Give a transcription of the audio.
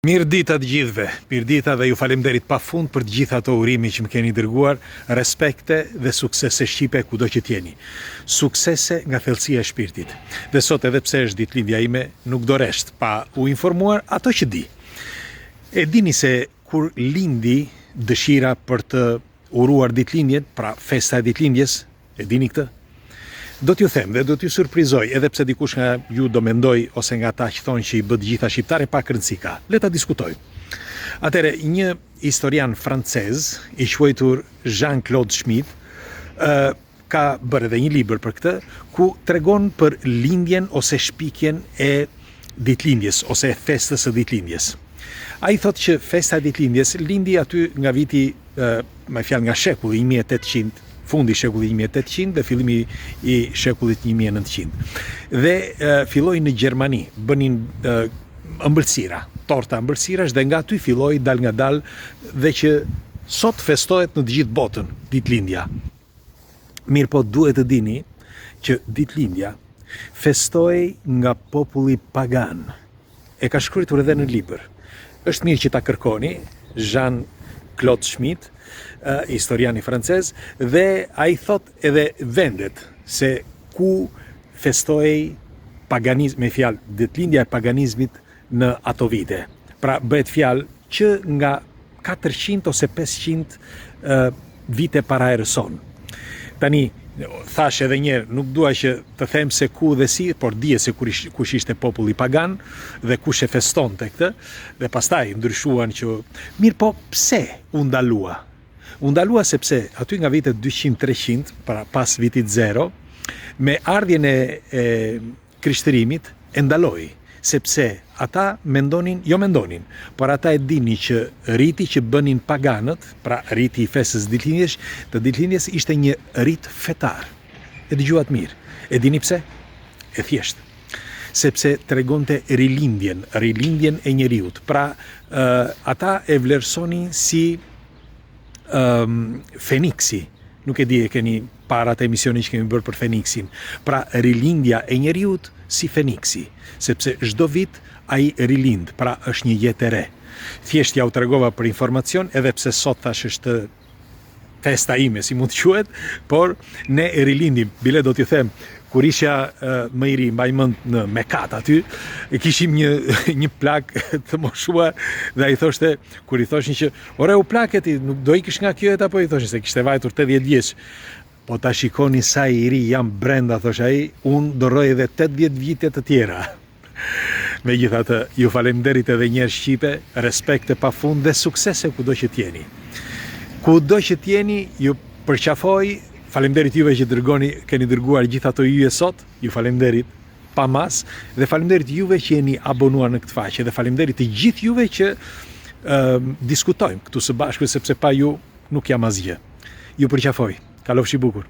Mirë dita të gjithëve, mirë dita dhe ju falemderit pa fund për të gjitha ato urimi që më keni dërguar, respekte dhe suksese shqipe kudo që t'jeni. Suksese nga thellësia e shpirtit. Dhe sot edhe pse është ditëlindja ime, nuk do resht pa u informuar ato që di. E dini se kur lindi dëshira për të uruar ditëlindjen, pra festa e ditëlindjes, e dini këtë? Do t'ju them dhe do t'ju surprizoj, edhe pse dikush nga ju do mendoj ose nga ta që thonë që i bët gjitha shqiptare pak rëndësi ka. Le ta diskutojmë. Atëre, një historian francez, i quajtur Jean-Claude Schmitt, ka bërë edhe një libër për këtë, ku tregon për lindjen ose shpikjen e ditëlindjes ose e festës së ditëlindjes. Ai thotë që festa e ditëlindjes lindi aty nga viti, me fjalë nga shekulli 1800, fundi shekullit 1800 dhe fillimi i shekullit 1900. Dhe filloi në Gjermani, bënin ëmbëlsira, torta ëmbëlsirash dhe nga aty filloi dal nga dal dhe që sot festohet në të gjithë botën ditëlindja. Mirë po duhet të dini që ditëlindja festohej nga populli pagan. E ka shkruar edhe në libër. Është mirë që ta kërkoni, Jean-Claude Schmitt, historiani francez, dhe ai thot edhe vendet se ku festohej paganizmi, me fjalë ditëlindja e paganizmit në ato vite. Pra bëhet fjalë që nga 400 ose 500 vite para erës sonë. Tani thash edhe një herë, nuk dua që të them se ku dhe si, por dije se kush ishte populli pagan dhe kush e festonte këtë, dhe pastaj ndryshuan që mirë, po pse u ndalua? U ndalua sepse aty nga vitet 200-300, para pas vitit 0, me ardhjen e krishtërimit e ndaloi, sepse ata mendonin, por ata e dini që riti që bënin paganët, pra riti i festës të ditëlindjes ishte një rit fetar. E dëgjuat mirë. E dini pse? E thjesht. Sepse tregonte rilindjen e njeriut. Pra ata e vlerësonin si Feniksi, nuk e di, e keni para të emisioni që kemi bërë për Feniksin. Pra rilindja e njeriut si Feniksi, sepse çdo vit ai rilind, pra është një jetë e re. Thjesht ja u tregova për informacion, edhe pse sot thash është festa ime, si mund të quhet, por ne rilindim. Bile do t'ju them, kur isha më i ri, mbaj mend në Mekat aty, kishim një plak të moshuar dhe ai thoshte, kur i thoshin që ore u plaketi, nuk do ikësh nga kjo jetë, apo i thoshin se kishte vajtur 80 vjeç. Po ta shikoni sa i ri jam brenda, thosh ai, unë do rroj edhe 80 vite të tjera. Megjithatë, ju falenderit edhe një herë shqipe, respekte pafund dhe suksese kudo që t'jeni. Kudo që t'jeni, ju përqafoj. Falemderit juve që keni dërguar gjitha ato yje sot, ju falemderit pa mas, dhe falemderit juve që jeni abonuar në këtë faqe, dhe falemderit të gjithë juve që diskutojmë këtu së bashku, sepse pa ju nuk jam asgjë. Ju përqafoj, kalofshi bukur.